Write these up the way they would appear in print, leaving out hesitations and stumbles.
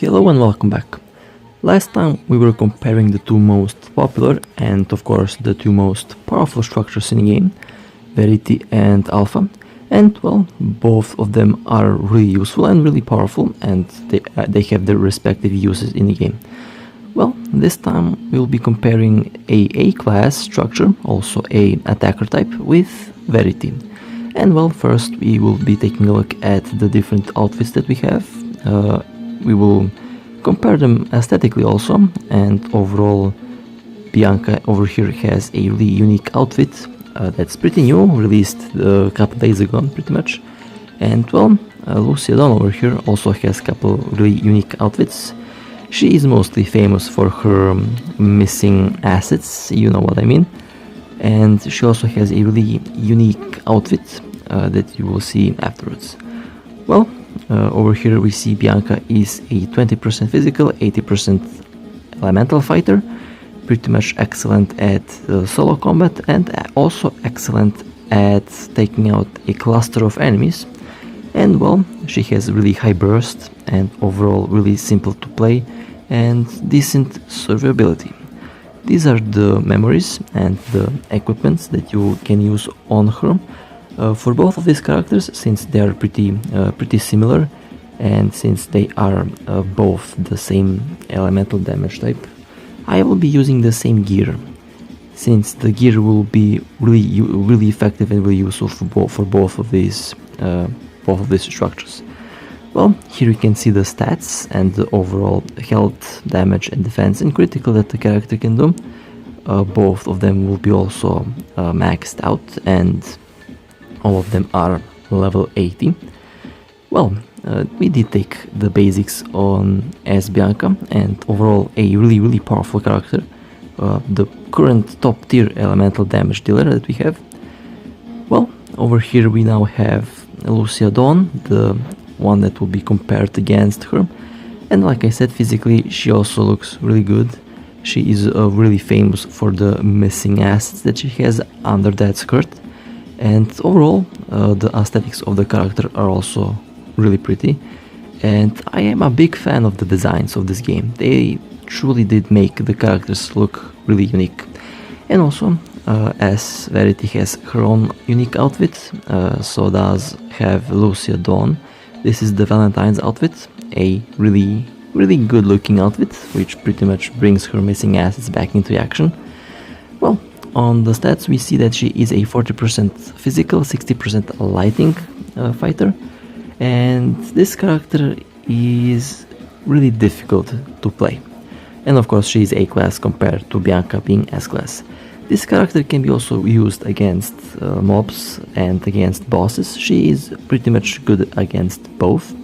Hello and welcome back. Last time we were comparing the two most popular and of course the two most powerful structures in the game, Verity and Alpha, and well, both of them are really useful and really powerful, and they have their respective uses in the game. Well, this time we'll be comparing a class structure, also a attacker type, with Verity. And well, first we will be taking a look at the different outfits that we have. We will compare them aesthetically also, and overall Bianca over here has a really unique outfit that's pretty new, released a couple days ago pretty much. And well, Lucia over here also has a couple really unique outfits. She is mostly famous for her missing assets, you know what I mean. And she also has a really unique outfit that you will see afterwards. Well, over here we see Bianca is a 20% physical, 80% elemental fighter, pretty much excellent at solo combat and also excellent at taking out a cluster of enemies. And well, she has really high burst and overall really simple to play and decent survivability. These are the memories and the equipments that you can use on her. For both of these characters, since they are pretty similar, and since they are both the same elemental damage type, I will be using the same gear, since the gear will be really effective and really useful for both of these structures. Well, here you can see the stats and the overall health, damage, and defense and critical that the character can do. Both of them will be also maxed out, and all of them are level 80. Well, we did take the basics on as Bianca, and overall a really powerful character. The current top tier elemental damage dealer that we have. Well, over here we now have Lucia, the one that will be compared against her. And like I said, physically she also looks really good. She is really famous for the missing assets that she has under that skirt. And overall, the aesthetics of the character are also really pretty, and I am a big fan of the designs of this game. They truly did make the characters look really unique. And also, as Verity has her own unique outfit, so does have Lucia Dawn. This is the Valentine's outfit, a really good looking outfit, which pretty much brings her missing assets back into action. Well, on the stats we see that she is a 40% physical, 60% lighting fighter, and this character is really difficult to play. And of course she is A-class compared to Bianca being S-class. This character can be also used against mobs and against bosses. She is pretty much good against both.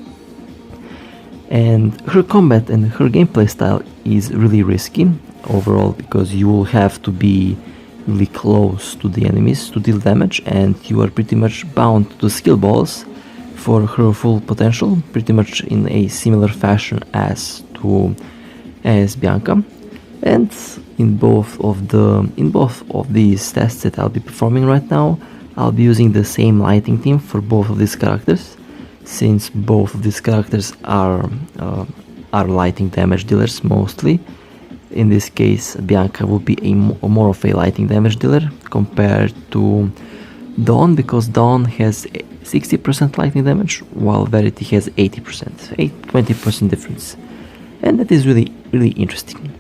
And her combat and her gameplay style is really risky overall, because you will have to be really close to the enemies to deal damage, and you are pretty much bound to skill balls for her full potential, pretty much in a similar fashion as Bianca. And in both of these tests that I'll be performing right now, I'll be using the same lighting team for both of these characters, since both of these characters are lighting damage dealers mostly. In this case, Bianca will be more of a lighting damage dealer compared to Dawn, because Dawn has 60% lightning damage while Verity has 80%, a 20% difference. And that is really interesting.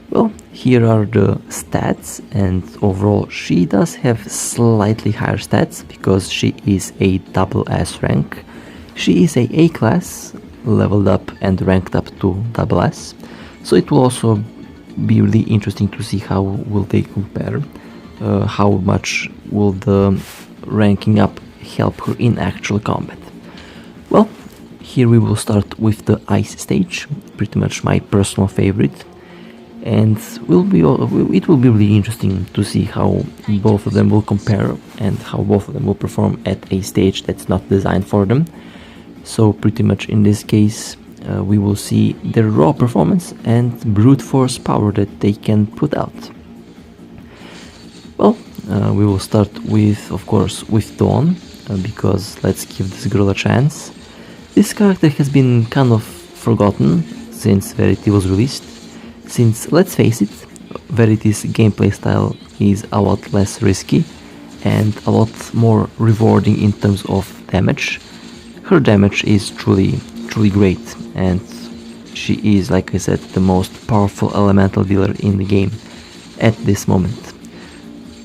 Well, here are the stats, and overall she does have slightly higher stats because she is a double S rank. She is a class, leveled up and ranked up to double S, so it will also be really interesting to see how will they compare, how much will the ranking up help her in actual combat. Well, here we will start with the ice stage, pretty much my personal favorite, and it will be really interesting to see how both of them will compare and how both of them will perform at a stage that's not designed for them. So pretty much in this case, we will see their raw performance and brute force power that they can put out. Well, we will start with, of course, with Dawn, because let's give this girl a chance. This character has been kind of forgotten since Verity was released, since, let's face it, Verity's gameplay style is a lot less risky and a lot more rewarding in terms of damage. Her damage is truly great, and she is, like I said, the most powerful elemental dealer in the game at this moment.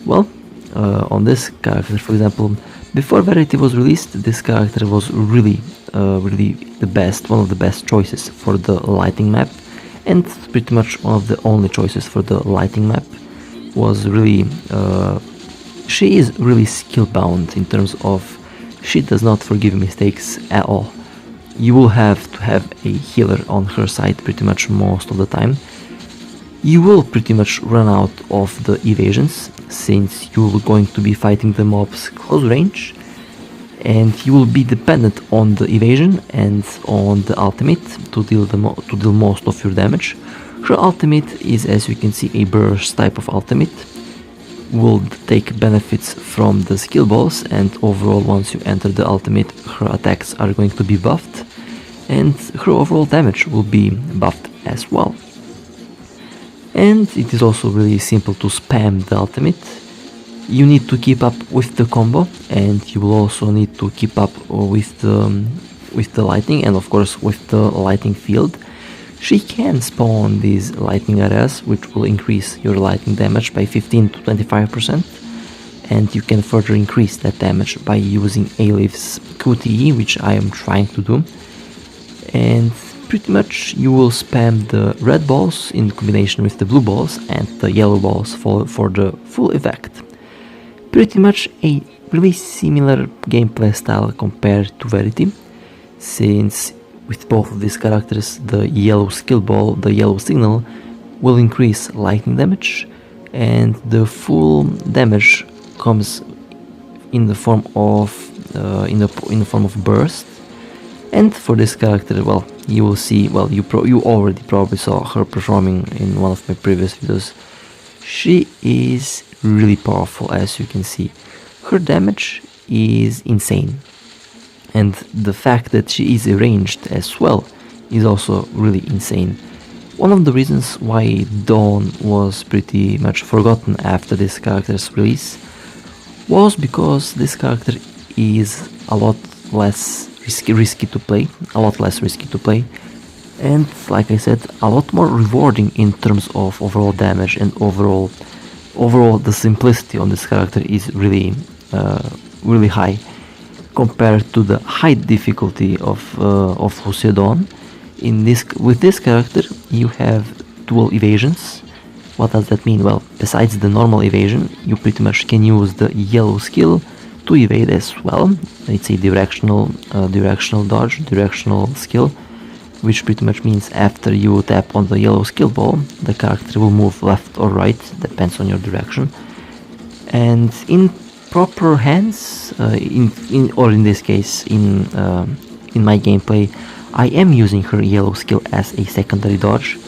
Well, on this character, for example, before Verity was released, this character was really the best, one of the best choices for the lighting map, and pretty much one of the only choices for the lighting map. Was really, she is really skill bound in terms of she does not forgive mistakes at all. You will have to have a healer on her side pretty much most of the time. You will pretty much run out of the evasions, since you're going to be fighting the mobs close range, and you will be dependent on the evasion and on the ultimate to deal most of your damage. Her ultimate is, as you can see, a burst type of ultimate. Will take benefits from the skill balls, and overall, once you enter the ultimate, her attacks are going to be buffed, and her overall damage will be buffed as well. And it is also really simple to spam the ultimate. You need to keep up with the combo, and you will also need to keep up with the lighting, and of course with the lighting field. She can spawn these lightning areas, which will increase your lightning damage by 15 to 25%, and you can further increase that damage by using Alif's QTE, which I am trying to do. And pretty much you will spam the red balls in combination with the blue balls and the yellow balls for the full effect. Pretty much a really similar gameplay style compared to Verity, since with both of these characters, the yellow skill ball, the yellow signal, will increase lightning damage, and the full damage comes in the form of burst. And for this character, well, you will see, well, you already probably saw her performing in one of my previous videos. She is really powerful, as you can see. Her damage is insane. And the fact that she is ranged as well is also really insane. One of the reasons why Dawn was pretty much forgotten after this character's release was because this character is a lot less risky to play, and like I said, a lot more rewarding in terms of overall damage, and overall the simplicity on this character is really high compared to the high difficulty of Lucia Dawn. With this character, you have dual evasions. What does that mean? Well, besides the normal evasion, you pretty much can use the yellow skill to evade as well. It's a directional dodge, directional skill, which pretty much means after you tap on the yellow skill ball, the character will move left or right, depends on your direction. And in proper hands, in this case, in my gameplay, I am using her yellow skill as a secondary dodge.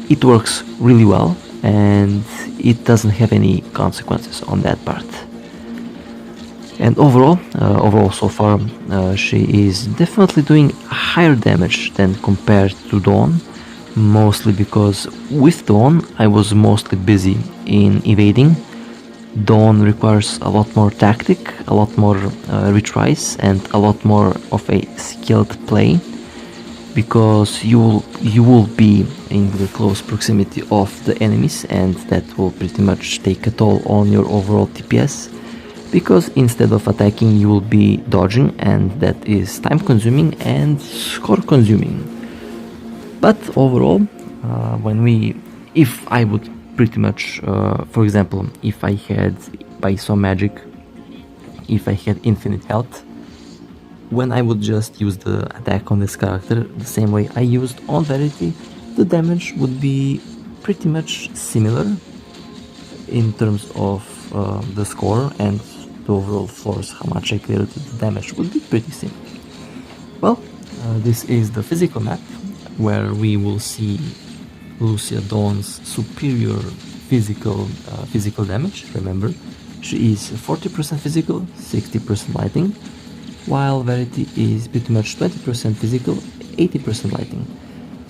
It works really well, and it doesn't have any consequences on that part. And overall so far, she is definitely doing higher damage than compared to Dawn, mostly because with Dawn I was mostly busy in evading. Dawn requires a lot more tactic, a lot more retries, and a lot more of a skilled play, because you will be in the close proximity of the enemies, and that will pretty much take a toll on your overall TPS, because instead of attacking you will be dodging, and that is time consuming and score consuming. But overall, if I would pretty much, for example, if I had, by some magic, if I had infinite health, when I would just use the attack on this character the same way I used on Verity, the damage would be pretty much similar in terms of the score and the overall force, how much I cleared. The damage would be pretty similar. Well, this is the physical map, where we will see Lucia Dawn's superior physical damage. Remember, she is 40% physical, 60% lighting, while Verity is pretty much 20% physical, 80% lighting.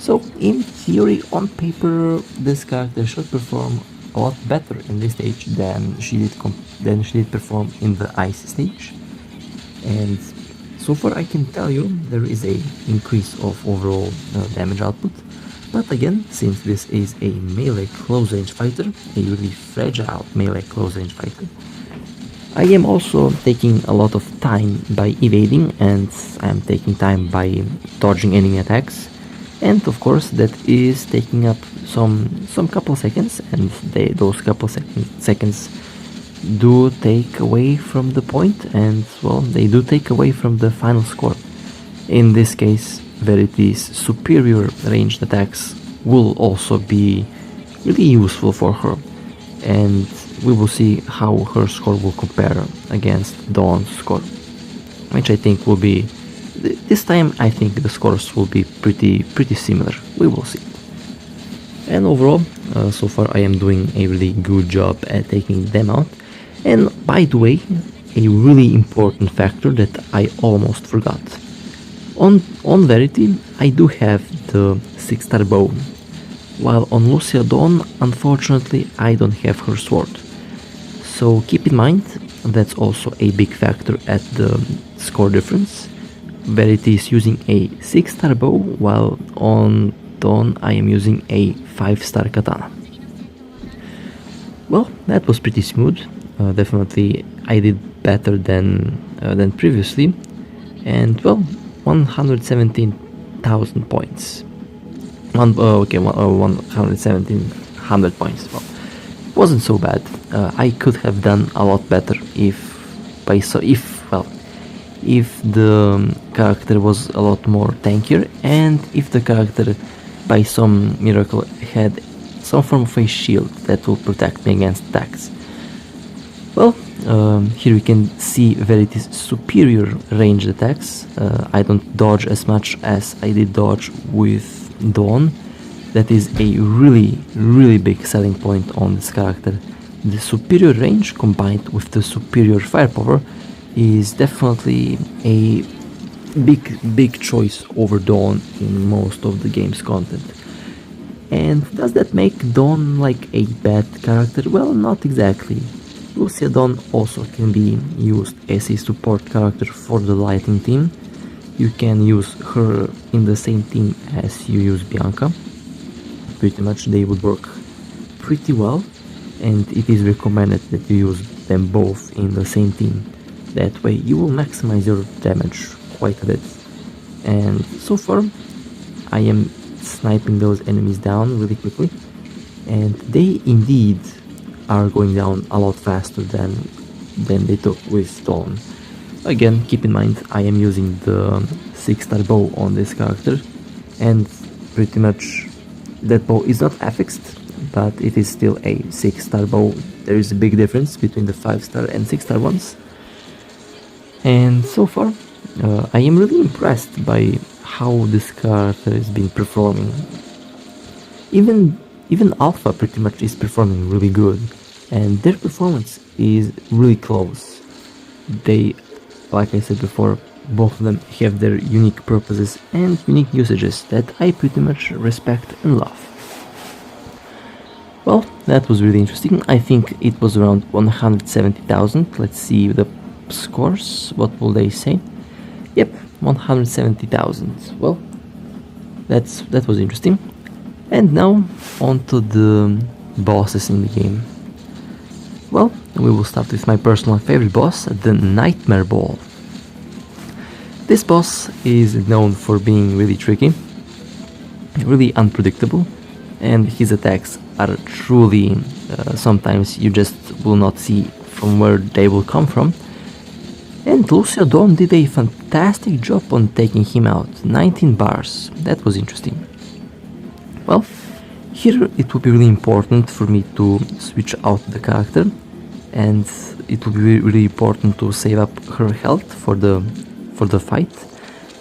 So in theory, on paper, this character should perform a lot better in this stage than she did perform in the ice stage. And so far I can tell you there is a increase of overall damage output. But again, since this is a melee close range fighter, a really fragile melee close range fighter, I am also taking a lot of time by evading, and I'm taking time by dodging enemy attacks. And of course that is taking up some couple seconds, and those couple seconds do take away from the point, and well, they do take away from the final score. In this case, Verity's superior ranged attacks will also be really useful for her, and we will see how her score will compare against Dawn's score, which I think will be, this time I think the scores will be pretty similar. We will see. And overall, so far I am doing a really good job at taking them out. And by the way, a really important factor that I almost forgot. On Verity, I do have the 6-star bow, while on Lucia Dawn, unfortunately, I don't have her sword. So keep in mind, that's also a big factor at the score difference. Verity is using a 6-star bow, while on Dawn I am using a 5-star katana. Well, that was pretty smooth. Definitely I did better than previously, and well, 117,000 points. 1,700 points. Well, wasn't so bad. I could have done a lot better if the character was a lot more tankier, and if the character by some miracle had some form of a shield that will protect me against attacks. Well, here we can see Verity's superior ranged attacks. I don't dodge as much as I did dodge with Dawn. That is a really big selling point on this character. The superior range combined with the superior firepower is definitely a big choice over Dawn in most of the game's content. And does that make Dawn like a bad character? Well, not exactly. Lucia Dawn also can be used as a support character for the lighting team. You can use her in the same team as you use Bianca. Pretty much they would work pretty well, and it is recommended that you use them both in the same team. That way you will maximize your damage quite a bit. And so far I am sniping those enemies down really quickly, and they indeed are going down a lot faster than they took with Dawn. Again, keep in mind I am using the 6-star bow on this character, and pretty much that bow is not affixed, but it is still a 6-star bow. There is a big difference between the 5-star and 6-star ones. And so far I am really impressed by how this character has been performing. Even Alpha pretty much is performing really good, and their performance is really close. They, like I said before, both of them have their unique purposes and unique usages that I pretty much respect and love. Well, that was really interesting. I think it was around 170,000. Let's see the scores. What will they say? Yep, 170,000. Well, that was interesting. And now on to the bosses in the game. Well, we will start with my personal favorite boss, the Nightmare Ball. This boss is known for being really tricky, really unpredictable, and his attacks are truly, sometimes you just will not see from where they will come from. And Lucia Dawn did a fantastic job on taking him out, 19 bars, that was interesting. Well, here it will be really important for me to switch out the character, and it will be really important to save up her health for the fight,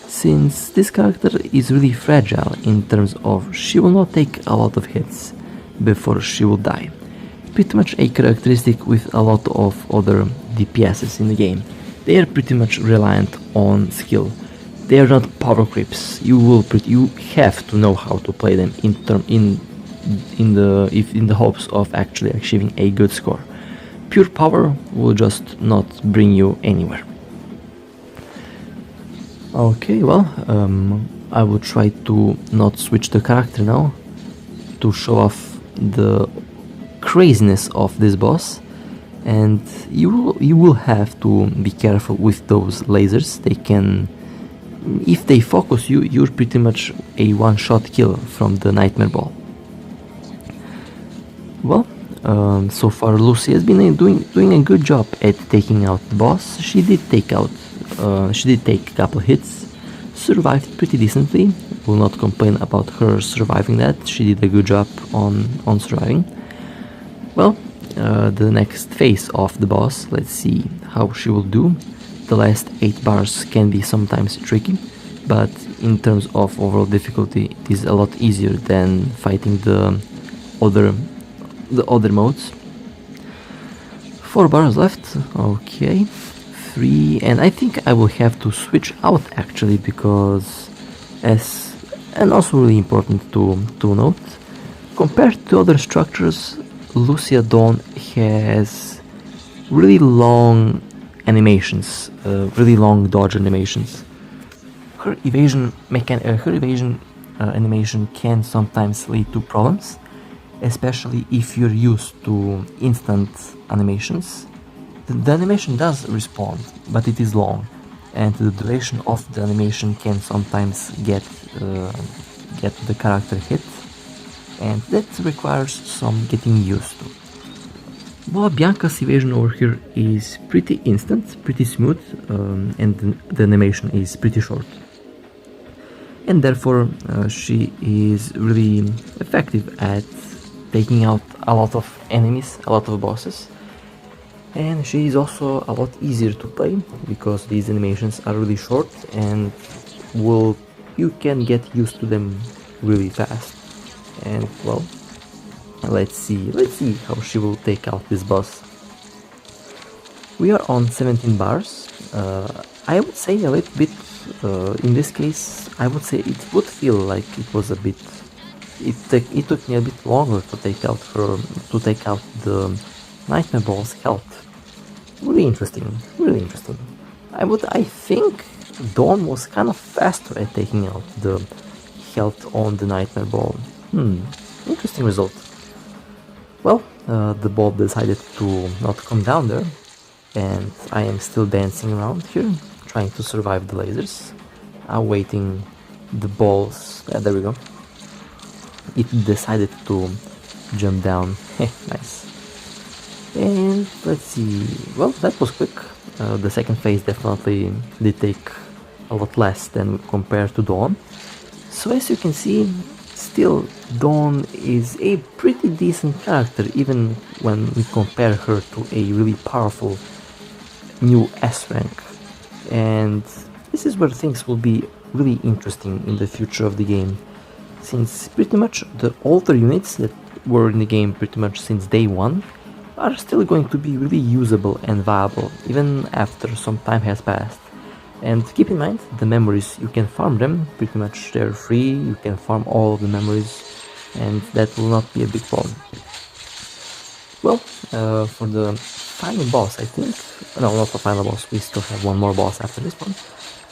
since this character is really fragile in terms of she will not take a lot of hits before she will die. Pretty much a characteristic with a lot of other DPSs in the game. They are pretty much reliant on skill. they are not power creeps. You have to know how to play them in the hopes of actually achieving a good score. Pure power will just not bring you anywhere. Okay, well, I will try to not switch the character now to show off the craziness of this boss, and you will have to be careful with those lasers. They can, if they focus you, you're pretty much a one-shot kill from the nightmare ball. Well, so far Lucia has been doing a good job at taking out the boss. She did take a couple hits, survived pretty decently. Will not complain about her surviving that. She did a good job on surviving. Well, the next phase of the boss, let's see how she will do. The last 8 bars can be sometimes tricky, but in terms of overall difficulty, it is a lot easier than fighting the other modes. 4 bars left. Okay, 3, and I think I will have to switch out actually, because and also really important to note, compared to other structures, Lucia Dawn has really long animations, really long dodge animations. Her evasion animation can sometimes lead to problems, especially if you're used to instant animations. The animation does respond, but it is long, and the duration of the animation can sometimes get the character hit, and that requires some getting used to. Well, Bianca's evasion over here is pretty instant, pretty smooth, and the animation is pretty short. And therefore she is really effective at taking out a lot of enemies, a lot of bosses. And she is also a lot easier to play because these animations are really short and you can get used to them really fast. And well, let's see how she will take out this boss. We are on 17 bars. I would say a little bit, in this case, I would say it would feel like it was a bit, it took me a bit longer to take out the nightmare ball's health. Really interesting, really interesting. I think Dawn was kind of faster at taking out the health on the nightmare ball. Interesting result. Well, the ball decided to not come down there, and I am still dancing around here, trying to survive the lasers, awaiting the balls. There we go. It decided to jump down. Nice. And let's see, well, that was quick. The second phase definitely did take a lot less than compared to Dawn. So as you can see, still Dawn is a pretty decent character, even when we compare her to a really powerful new S rank. And this is where things will be really interesting in the future of the game, since pretty much the older units that were in the game pretty much since day one are still going to be really usable and viable even after some time has passed. And keep in mind, the memories, you can farm them, pretty much they're free, you can farm all of the memories, and that will not be a big problem. Well, for the final boss, I think, no, not the final boss, we still have one more boss after this one.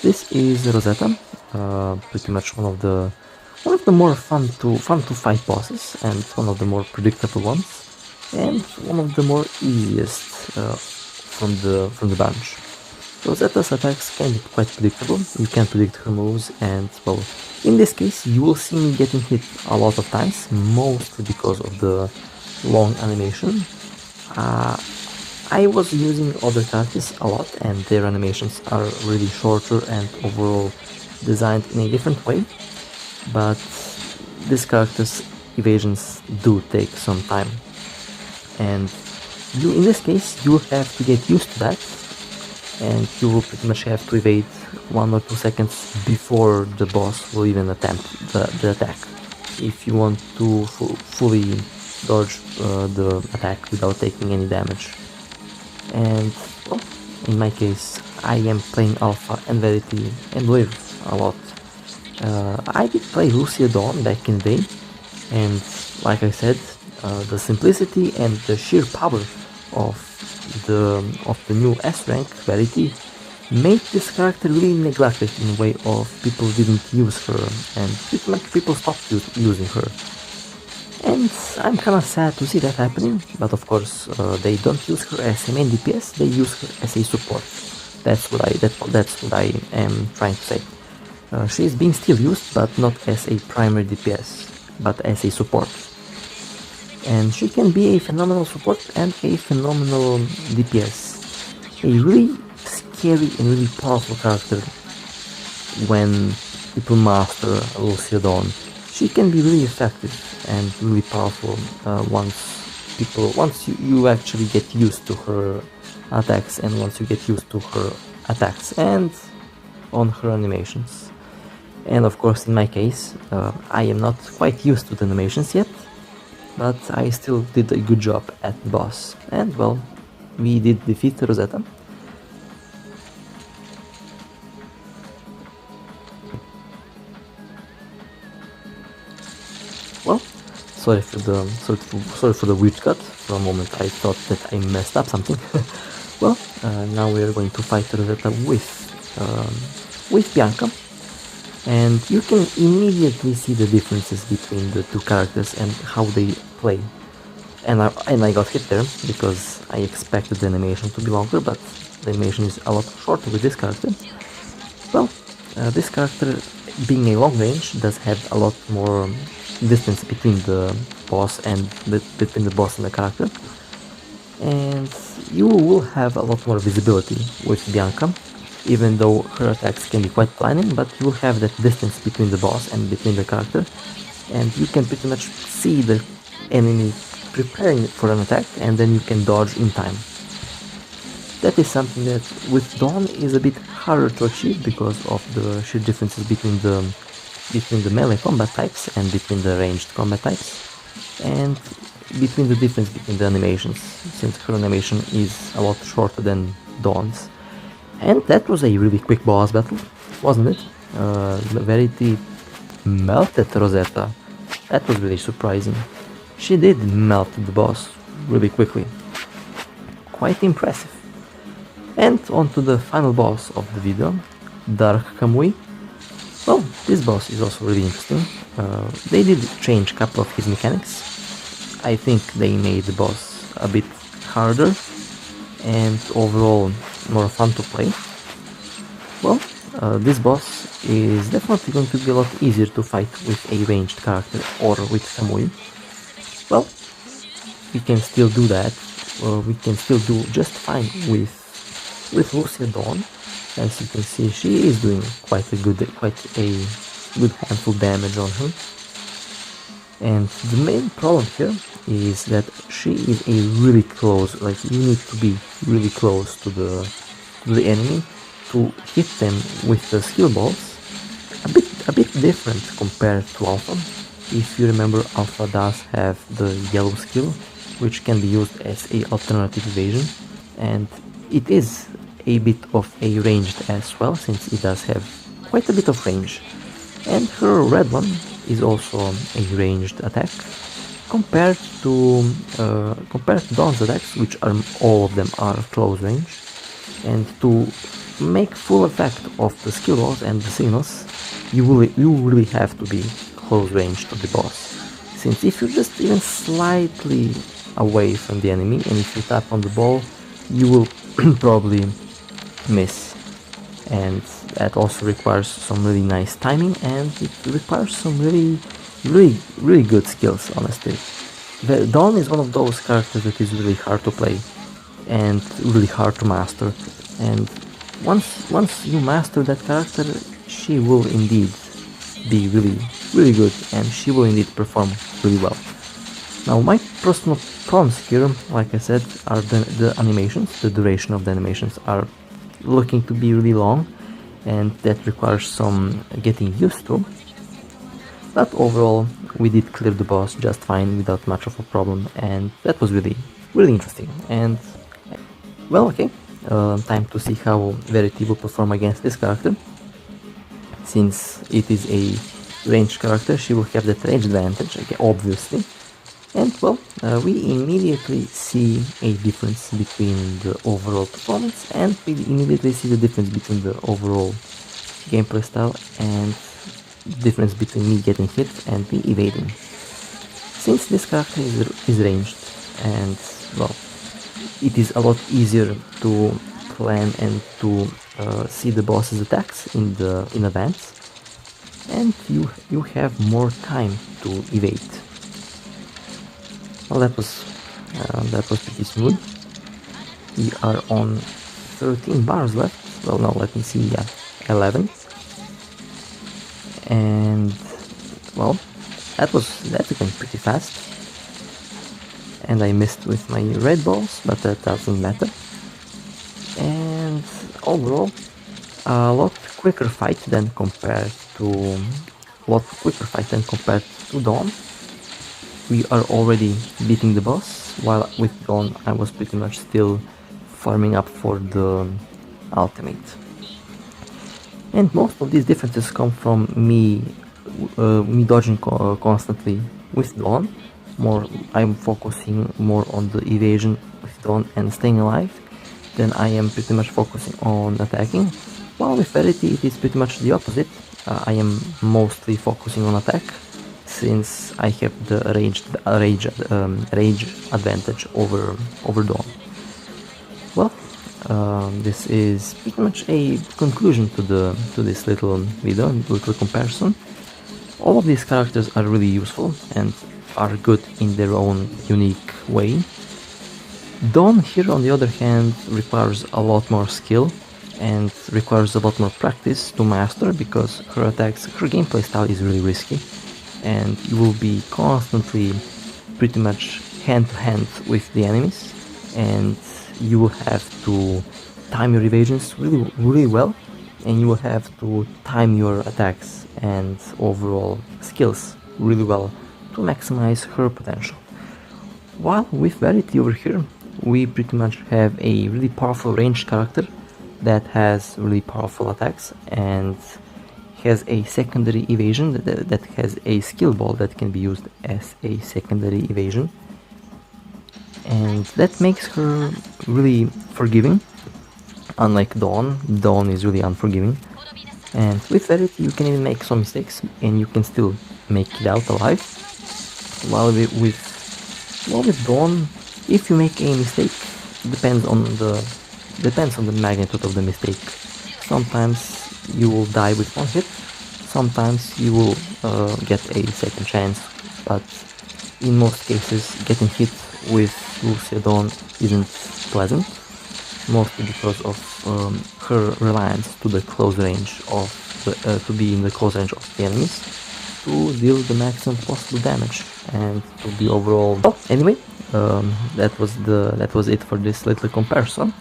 This is Rosetta, pretty much one of the more fun to fight bosses, and one of the more predictable ones, and one of the more easiest from the bunch. Rosetta's attacks can be quite predictable, you can predict her moves, and well, in this case you will see me getting hit a lot of times, mostly because of the long animation. I was using other characters a lot, and their animations are really shorter and overall designed in a different way, but this character's evasions do take some time, and in this case you will have to get used to that, and you will pretty much have to evade 1 or 2 seconds before the boss will even attempt the attack, if you want to fully dodge the attack without taking any damage. And well, in my case I am playing Alpha and Verity and Live, a lot. I did play Lucia Dawn back in the day, and like I said, the simplicity and the sheer power of the new S rank Verity made this character really neglected in a way of people didn't use her, and pretty much people stopped using her. And I'm kinda sad to see that happening, but of course they don't use her as a main DPS, they use her as a support. That's what I am trying to say. She is being still used, but not as a primary DPS, but as a support. And she can be a phenomenal support and a phenomenal DPS. A really scary and really powerful character when people master Lucia Dawn. She can be really effective and really powerful once you actually get used to her attacks, and once you get used to her attacks and on her animations. And of course, in my case, I am not quite used to the animations yet, but I still did a good job at the boss. And well, we did defeat Rosetta. Well, sorry for the weird cut. For a moment I thought that I messed up something. Well, now we are going to fight Rosetta with Bianca, and you can immediately see the differences between the two characters and how they play. And I got hit there because I expected the animation to be longer, but the animation is a lot shorter with this character. Well, this character, being a long range, does have a lot more distance between the boss and between the boss and the character, and you will have a lot more visibility with Bianca, even though her attacks can be quite blinding, but you will have that distance between the boss and between the character, and you can pretty much see the enemy preparing for an attack, and then you can dodge in time. That is something that with Dawn is a bit harder to achieve because of the sheer differences between the melee combat types and between the ranged combat types, and between the difference between the animations, since her animation is a lot shorter than Dawn's. And that was a really quick boss battle, wasn't it? Verity melted Rosetta. That was really surprising. She did melt the boss really quickly. Quite impressive. And on to the final boss of the video, Dark Kamui. Well, this boss is also really interesting. They did change a couple of his mechanics. I think they made the boss a bit harder and overall more fun to play. Well, this boss is definitely going to be a lot easier to fight with a ranged character or with Kamui. Well, we can still do that, or we can still do just fine with Lucia Dawn. As you can see, she is doing quite a good handful damage on her. And the main problem here is that she is a really close, like you need to be really close to the enemy to hit them with the skill balls. A bit different compared to Alpha. If you remember, Alpha does have the yellow skill, which can be used as a alternative evasion, and it is a bit of a ranged as well, since it does have quite a bit of range. And her red one is also a ranged attack, compared to Dawn's attacks, which are all of them are close range. And to make full effect of the skill balls and the signals, you really have to be close range to the boss. Since if you're just even slightly away from the enemy and if you tap on the ball, you will probably miss. And that also requires some really nice timing, and it requires some really good skills, honestly. Dawn is one of those characters that is really hard to play and really hard to master, and once you master that character, she will indeed be really good, and she will indeed perform really well. Now, my personal problems here, like I said, are the animations. The duration of the animations are looking to be really long, and that requires some getting used to. But overall, we did clear the boss just fine without much of a problem, and that was really interesting. And well, okay, time to see how Verity will perform against this character. since it is a ranged character, she will have that range advantage, okay, obviously. And well, we immediately see a difference between the overall performance, and we immediately see the difference between the overall gameplay style and the difference between me getting hit and me evading. Since this character is ranged, and well, it is a lot easier to plan and to see the boss's attacks in advance, and you have more time to evade. Well, that was pretty smooth. We are on 13 bars left. Well, no, let me see. Yeah, 11. And well, that's going pretty fast. And I missed with my red balls, but that doesn't matter. And overall, a lot quicker fight than compared to Dawn. We are already beating the boss, while with Dawn I was pretty much still farming up for the ultimate. And most of these differences come from me dodging constantly with Dawn. I'm focusing more on the evasion with Dawn and staying alive than I am pretty much focusing on attacking. While with Verity it is pretty much the opposite. I am mostly focusing on attack, since I have the rage advantage over Dawn. Well, this is pretty much a conclusion to this little video, little comparison. All of these characters are really useful and are good in their own unique way. Dawn here, on the other hand, requires a lot more skill and requires a lot more practice to master, because her gameplay style is really risky, and you will be constantly pretty much hand-to-hand with the enemies, and you will have to time your evasions really well, and you will have to time your attacks and overall skills really well to maximize her potential. While with Verity over here, we pretty much have a really powerful ranged character that has really powerful attacks and has a secondary evasion that has a skill ball that can be used as a secondary evasion, and that makes her really forgiving. Unlike Dawn is really unforgiving, and with Verity you can even make some mistakes and you can still make it out alive. While with Dawn, if you make a mistake, depends on the magnitude of the mistake. Sometimes you will die with one hit, sometimes you will get a second chance, but in most cases getting hit with Lucia Dawn isn't pleasant, mostly because of her reliance to the close range to be in the close range of the enemies to deal the maximum possible damage and to be overall. Oh, anyway, that was it for this little comparison.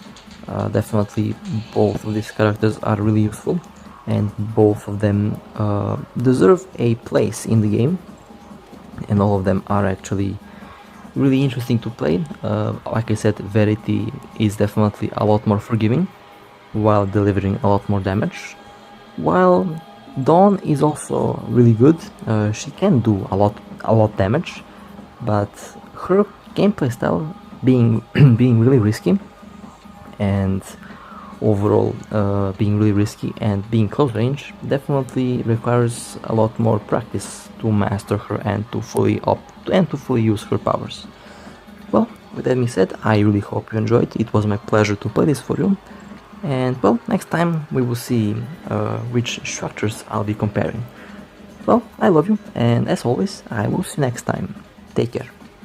Definitely both of these characters are really useful, and both of them deserve a place in the game, and all of them are actually really interesting to play. Like I said, Verity is definitely a lot more forgiving while delivering a lot more damage, while Dawn is also really good. She can do a lot damage, but her gameplay style being really risky, and overall being really risky and being close range, definitely requires a lot more practice to master her and to fully use her powers. Well, with that being said, I really hope you enjoyed. It was my pleasure to play this for you, and well, next time we will see which structures I'll be comparing. Well, I love you, and as always, I will see you next time. Take care.